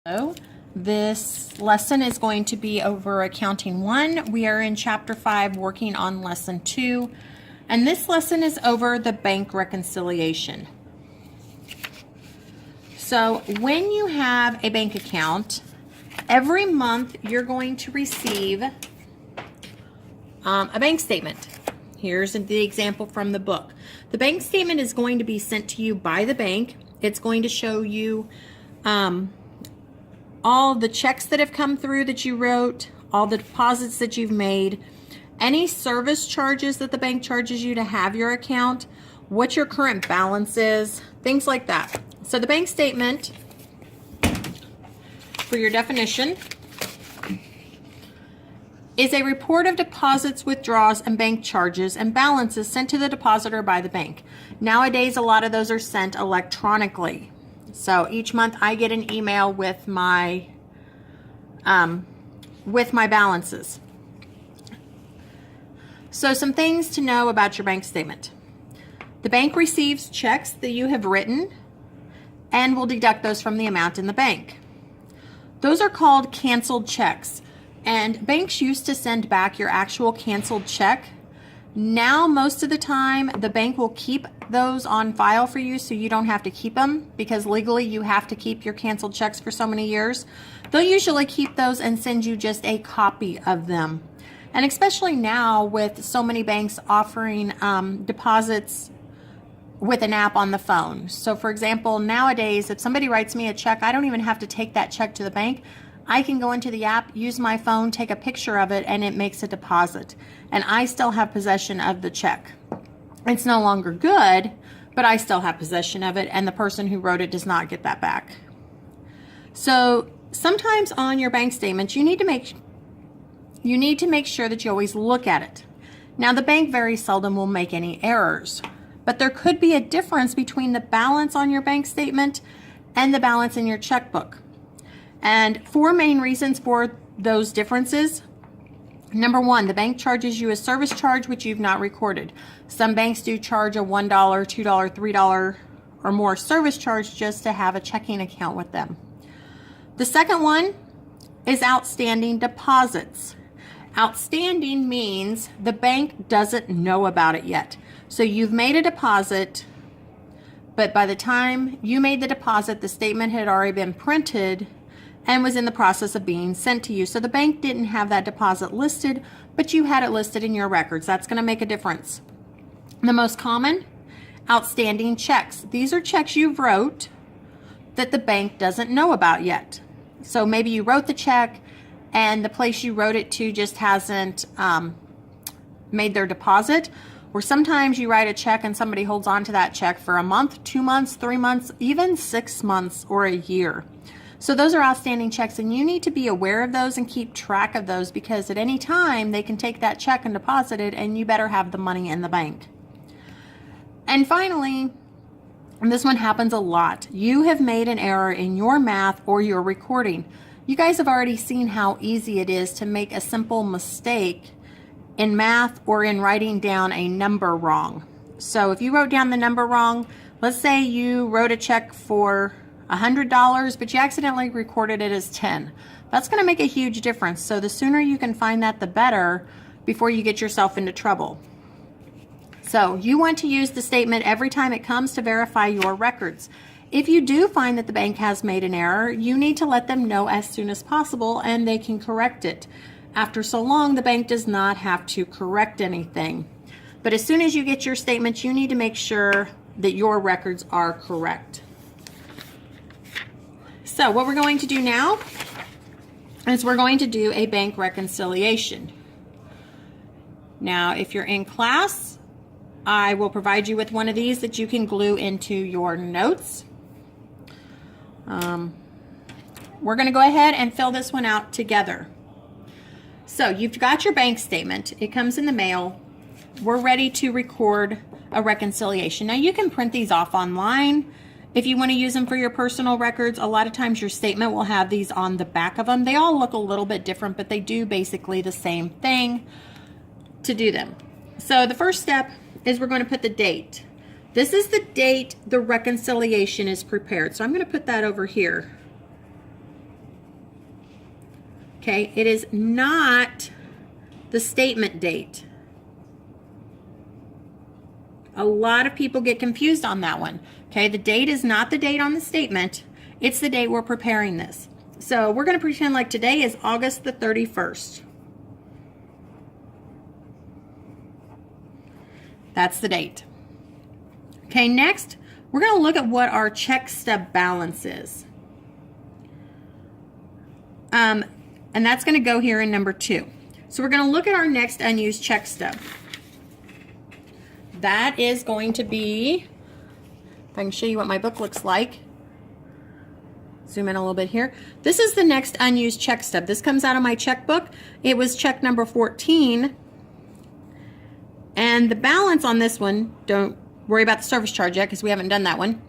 Hello. This lesson is going to be over Accounting 1. We are in Chapter 5 working on Lesson 2. And this lesson is over the bank reconciliation. So when you have a bank account, every month you're going to receive a bank statement. Here's the example from the book. The bank statement is going to be sent to you by the bank. It's going to show you all the checks that have come through that you wrote, all the deposits that you've made, any service charges that the bank charges you to have your account, what your current balance is, things like that. So the bank statement, for your definition, is a report of deposits, withdrawals, and bank charges and balances sent to the depositor by the bank. Nowadays, a lot of those are sent electronically. So each month I get an email with my balances. So some things to know about your bank statement. The bank receives checks that you have written and will deduct those from the amount in the bank. Those are called canceled checks, and banks used to send back your actual canceled check. Now, most of the time, the bank will keep those on file for you so you don't have to keep them, because legally you have to keep your canceled checks for so many years. They'll usually keep those and send you just a copy of them. And especially now with so many banks offering deposits with an app on the phone. So for example, nowadays, if somebody writes me a check, I don't even have to take that check to the bank. I can go into the app, use my phone, take a picture of it, and it makes a deposit. And I still have possession of the check. It's no longer good, but I still have possession of it, and the person who wrote it does not get that back. So sometimes on your bank statements, you need to make sure that you always look at it. Now, the bank very seldom will make any errors, but there could be a difference between the balance on your bank statement and the balance in your checkbook. And four main reasons for those differences. Number one, the bank charges you a service charge which you've not recorded. Some banks do charge a $1, $2, $3 or more service charge just to have a checking account with them. The second one is outstanding deposits. Outstanding means the bank doesn't know about it yet. So you've made a deposit, but by the time you made the deposit, the statement had already been printed and was in the process of being sent to you. So the bank didn't have that deposit listed, but you had it listed in your records. That's going to make a difference. The most common, outstanding checks. These are checks you wrote that the bank doesn't know about yet. So maybe you wrote the check and the place you wrote it to just hasn't made their deposit. Or sometimes you write a check and somebody holds on to that check for a month, 2 months, 3 months, even 6 months or a year. So those are outstanding checks, and you need to be aware of those and keep track of those, because at any time they can take that check and deposit it, and you better have the money in the bank. And finally, and this one happens a lot, you have made an error in your math or your recording. You guys have already seen how easy it is to make a simple mistake in math or in writing down a number wrong. So if you wrote down the number wrong, let's say you wrote a check for $100, but you accidentally recorded it as 10. That's going to make a huge difference. So the sooner you can find that, the better, before you get yourself into trouble. So you want to use the statement every time it comes to verify your records. If you do find that the bank has made an error, you need to let them know as soon as possible, and they can correct it. After so long, the bank does not have to correct anything. But as soon as you get your statements, you need to make sure that your records are correct. So what we're going to do now is we're going to do a bank reconciliation. Now, if you're in class, I will provide you with one of these that you can glue into your notes. We're going to go ahead and fill this one out together. So you've got your bank statement. It comes in the mail. We're ready to record a reconciliation. Now, you can print these off online if you want to use them for your personal records. A lot of times your statement will have these on the back of them. They all look a little bit different, but they do basically the same thing to do them. So the first step is we're going to put the date. This is the date the reconciliation is prepared. So I'm going to put that over here. Okay, it is not the statement date. A lot of people get confused on that one. Okay, the date is not the date on the statement. It's the date we're preparing this. So we're going to pretend like today is August the 31st. That's the date. Okay, next, we're going to look at what our check stub balance is. And that's going to go here in number 2. So we're going to look at our next unused check stub. That is going to be, if I can show you what my book looks like. Zoom in a little bit here. This is the next unused check stub. This comes out of my checkbook. It was check number 14. And the balance on this one, don't worry about the service charge yet because we haven't done that one,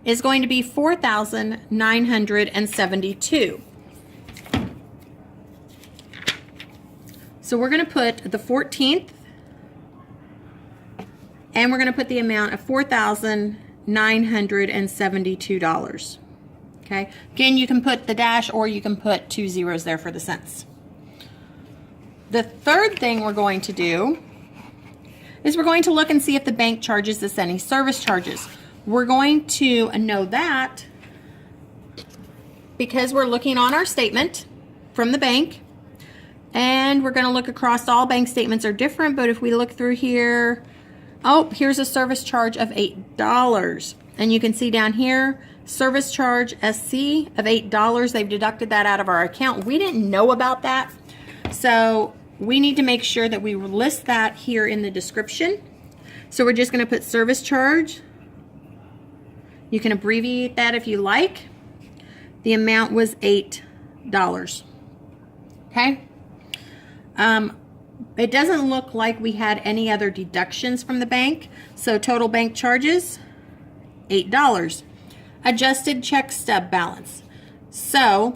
is going to be $4,972. So we're going to put the 14th and we're going to put the amount of $4,972. Okay. Again, you can put the dash or you can put 2 zeros there for the cents. The third thing we're going to do is we're going to look and see if the bank charges us any service charges. We're going to know that because we're looking on our statement from the bank, and we're going to look across. All bank statements are different, but if we look through here, oh, here's a service charge of $8. And you can see down here, service charge SC of $8. They've deducted that out of our account. We didn't know about that. So we need to make sure that we list that here in the description. So we're just going to put service charge. You can abbreviate that if you like. The amount was $8. Okay. It doesn't look like we had any other deductions from the bank. So total bank charges, $8. Adjusted check stub balance. So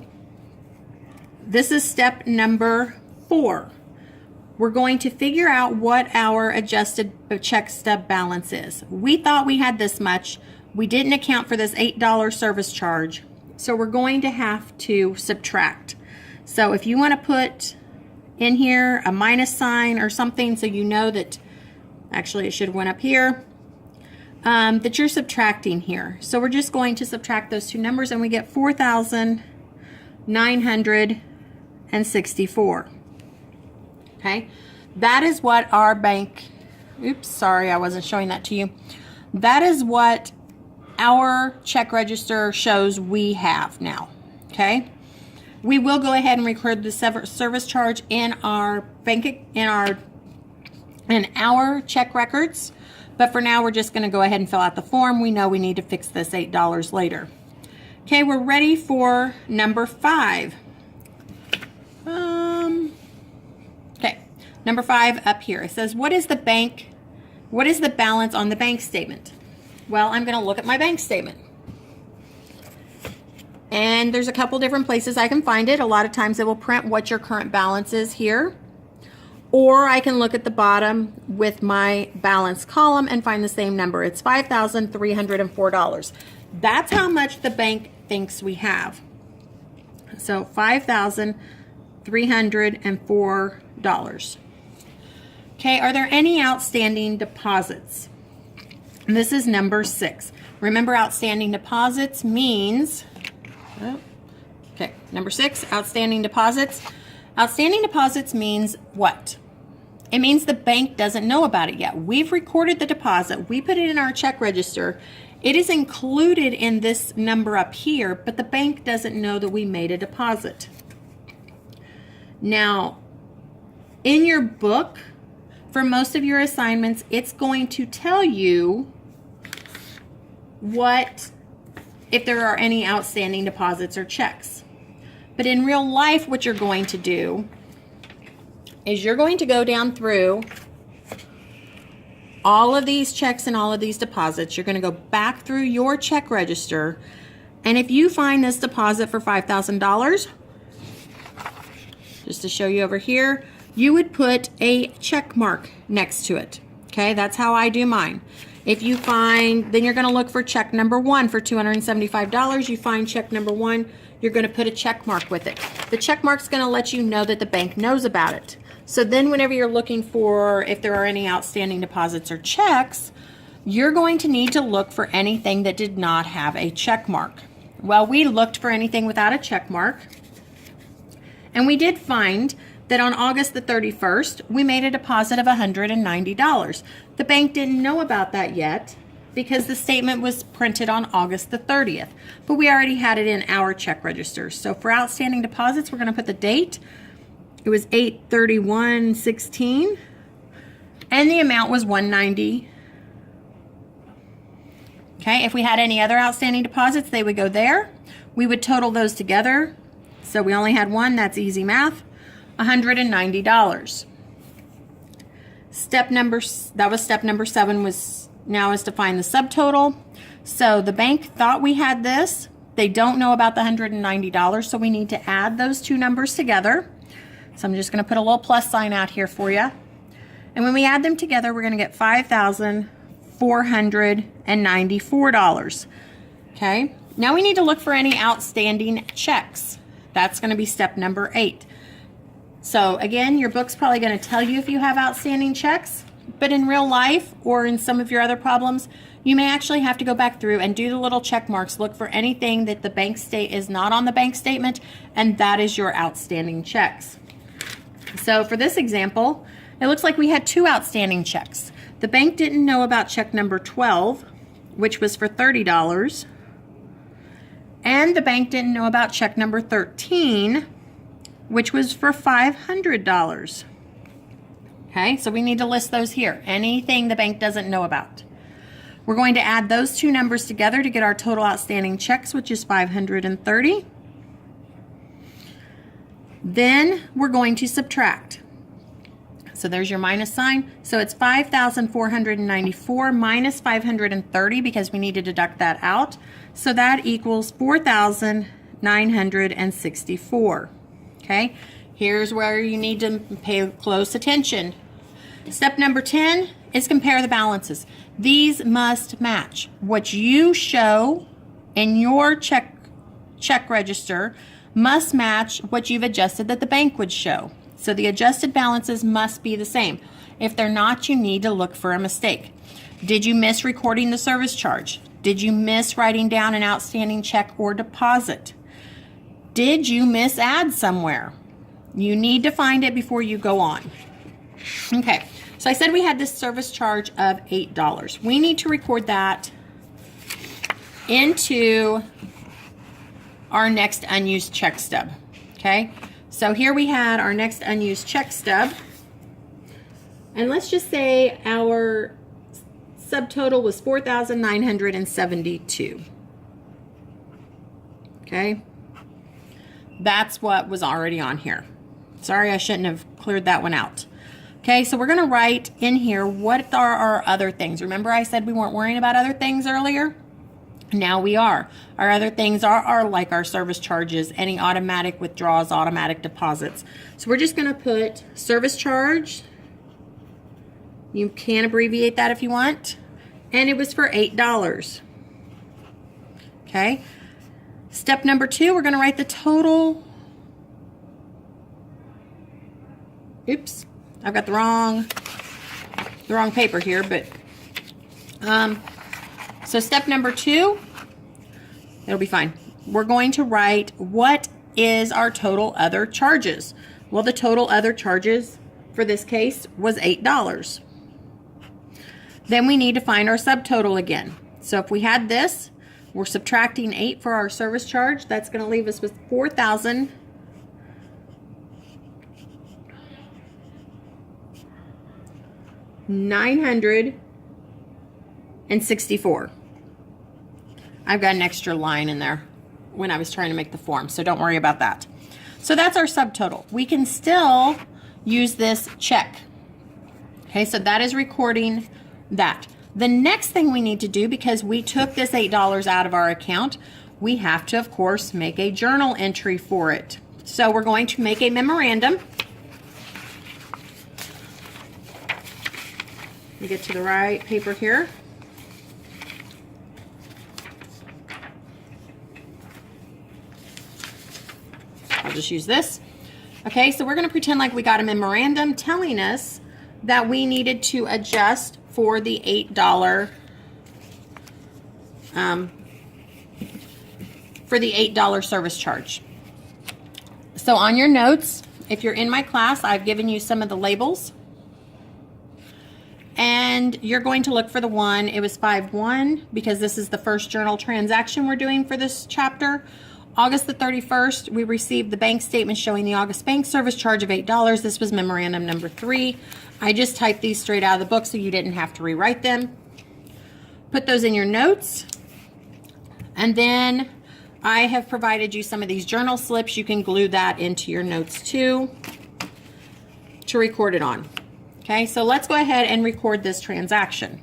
this is step number 4. We're going to figure out what our adjusted check stub balance is. We thought we had this much. We didn't account for this $8 service charge. So we're going to have to subtract. So if you want to put in here a minus sign or something so you know that, actually it should have went up here, that you're subtracting here. So we're just going to subtract those two numbers and we get 4,964. Okay, that is what our bank, oops, sorry, I wasn't showing that to you. That is what our check register shows we have now. Okay, we will go ahead and record the service charge in our bank, in our check records. But for now, we're just going to go ahead and fill out the form. We know we need to fix this $8 later. Okay, we're ready for number 5. Okay, number 5 up here. It says, what is the balance on the bank statement? Well, I'm going to look at my bank statement. And there's a couple different places I can find it. A lot of times it will print what your current balance is here. Or I can look at the bottom with my balance column and find the same number. It's $5,304. That's how much the bank thinks we have. So $5,304. Okay, are there any outstanding deposits? And this is number 6. Remember, outstanding deposits means, okay, number 6, outstanding deposits. Outstanding deposits means what? It means the bank doesn't know about it yet. We've recorded the deposit. We put it in our check register. It is included in this number up here, but the bank doesn't know that we made a deposit. Now, in your book, for most of your assignments, it's going to tell you if there are any outstanding deposits or checks. But in real life, what you're going to do is you're going to go down through all of these checks and all of these deposits. You're going to go back through your check register, and if you find this deposit for $5,000, just to show you over here, you would put a check mark next to it. Okay, that's how I do mine. If you find, then you're going to look for check number 1 for $275. You find check number 1, you're going to put a check mark with it. The check mark's going to let you know that the bank knows about it. So then whenever you're looking for if there are any outstanding deposits or checks, you're going to need to look for anything that did not have a check mark. Well, we looked for anything without a check mark, and we did find that on August the 31st, we made a deposit of $190. The bank didn't know about that yet because the statement was printed on August the 30th, but we already had it in our check register. So for outstanding deposits, we're going to put the date. It was 8/31/16, and the amount was $190. Okay, if we had any other outstanding deposits, they would go there. We would total those together. So we only had one, that's easy math, $190. That was step number 7, now is to find the subtotal. So the bank thought we had this. They don't know about the $190, so we need to add those two numbers together. So I'm just going to put a little plus sign out here for you. And when we add them together, we're going to get $5,494. Okay, now we need to look for any outstanding checks. That's going to be step number 8. So again, your book's probably going to tell you if you have outstanding checks, but in real life or in some of your other problems, you may actually have to go back through and do the little check marks, look for anything that the bank is not on the bank statement, and that is your outstanding checks. So for this example, it looks like we had 2 outstanding checks. The bank didn't know about check number 12, which was for $30, and the bank didn't know about check number 13, which was for $500. Okay, so we need to list those here. Anything the bank doesn't know about. We're going to add those two numbers together to get our total outstanding checks, which is $530. Then we're going to subtract. So there's your minus sign. So it's 5,494 minus 530 because we need to deduct that out. So that equals 4,964. Okay, here's where you need to pay close attention. Step number 10 is compare the balances. These must match. What you show in your check register must match what you've adjusted that the bank would show. So the adjusted balances must be the same. If they're not, you need to look for a mistake. Did you miss recording the service charge? Did you miss writing down an outstanding check or deposit? Did you miss add somewhere? You need to find it before you go on. Okay, so I said we had this service charge of $8. We need to record that into our next unused check stub. Okay, so here we had our next unused check stub, and let's just say our subtotal was $4,972. Okay, that's what was already on here. Sorry, I shouldn't have cleared that one out. Okay, so we're going to write in here what are our other things. Remember I said we weren't worrying about other things earlier? Now we are. Our other things are like our service charges, any automatic withdrawals, automatic deposits. So we're just going to put service charge. You can abbreviate that if you want. And it was for $8. Okay. Step number 2, we're going to write the total. Oops, I've got the wrong paper here, but so step number 2, it'll be fine. We're going to write what is our total other charges. Well, the total other charges for this case was $8. Then we need to find our subtotal again. So if we had this, we're subtracting 8 for our service charge. That's going to leave us with 4,964. I've got an extra line in there when I was trying to make the form, so don't worry about that. So that's our subtotal. We can still use this check. Okay, so that is recording that. The next thing we need to do, because we took this $8 out of our account, we have to, of course, make a journal entry for it. So we're going to make a memorandum. Let me get to the right paper here. I'll just use this. Okay, so we're going to pretend like we got a memorandum telling us that we needed to adjust for the $8 service charge. So on your notes, if you're in my class, I've given you some of the labels. And you're going to look for the one, it was 5/1, because this is the first journal transaction we're doing for this chapter. August the 31st, we received the bank statement showing the August bank service charge of $8. This was memorandum number 3. I just typed these straight out of the book so you didn't have to rewrite them. Put those in your notes. And then I have provided you some of these journal slips. You can glue that into your notes too to record it on. Okay, so let's go ahead and record this transaction.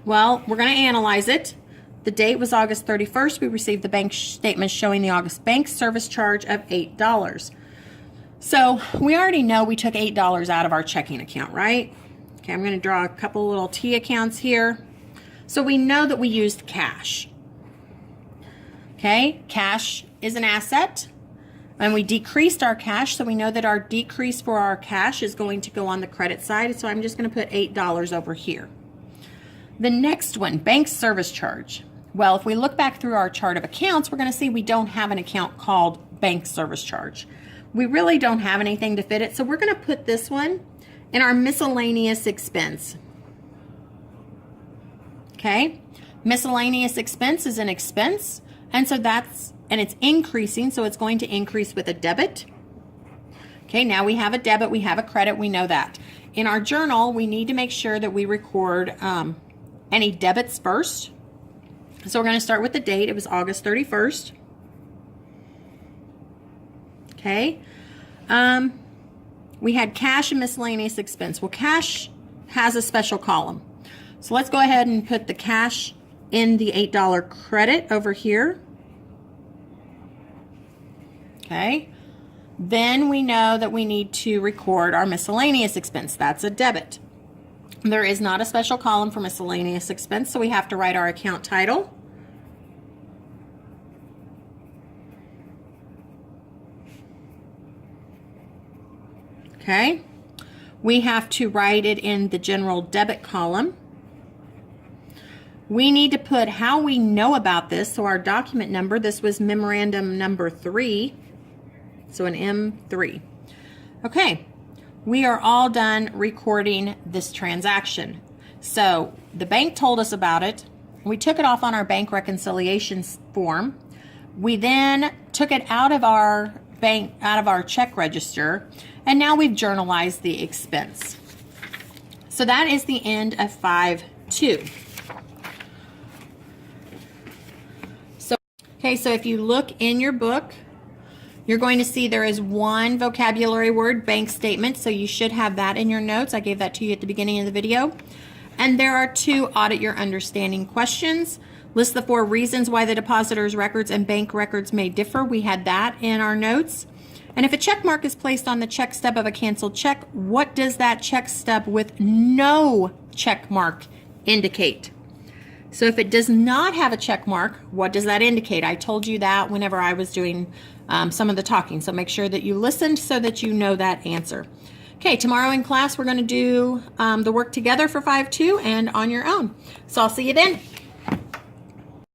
Well, we're going to analyze it. The date was August 31st. We received the bank statement showing the August bank service charge of $8. So we already know we took $8 out of our checking account, right? Okay, I'm going to draw a couple little T accounts here. So we know that we used cash. Okay, cash is an asset. And we decreased our cash, so we know that our decrease for our cash is going to go on the credit side. So I'm just going to put $8 over here. The next one, bank service charge. Well, if we look back through our chart of accounts, we're going to see we don't have an account called bank service charge. We really don't have anything to fit it, so we're going to put this one in our miscellaneous expense. Okay, miscellaneous expense is an expense, and so and it's increasing, so it's going to increase with a debit. Okay, now we have a debit, we have a credit, we know that. In our journal, we need to make sure that we record any debits first. So we're going to start with the date. It was August 31st. Okay. We had cash and miscellaneous expense. Well, cash has a special column. So let's go ahead and put the cash in the $8 credit over here. Okay. Then we know that we need to record our miscellaneous expense. That's a debit. There is not a special column for miscellaneous expense, so we have to write our account title. Okay. We have to write it in the general debit column. We need to put how we know about this, so our document number, this was memorandum number 3, so an M3. Okay. We are all done recording this transaction. So the bank told us about it. We took it off on our bank reconciliation form. We then took it out of our check register, and now we've journalized the expense. So that is the end of 5-2. So if you look in your book, you're going to see there is one vocabulary word, bank statement, so you should have that in your notes. I gave that to you at the beginning of the video. And there are 2 audit your understanding questions. List the 4 reasons why the depositor's records and bank records may differ. We had that in our notes. And if a check mark is placed on the check stub of a canceled check, what does that check stub with no check mark indicate? So if it does not have a check mark, what does that indicate? I told you that whenever I was doing some of the talking, so make sure that you listened so that you know that answer. Okay, tomorrow in class we're going to do the work together for 5-2 and on your own. So I'll see you then.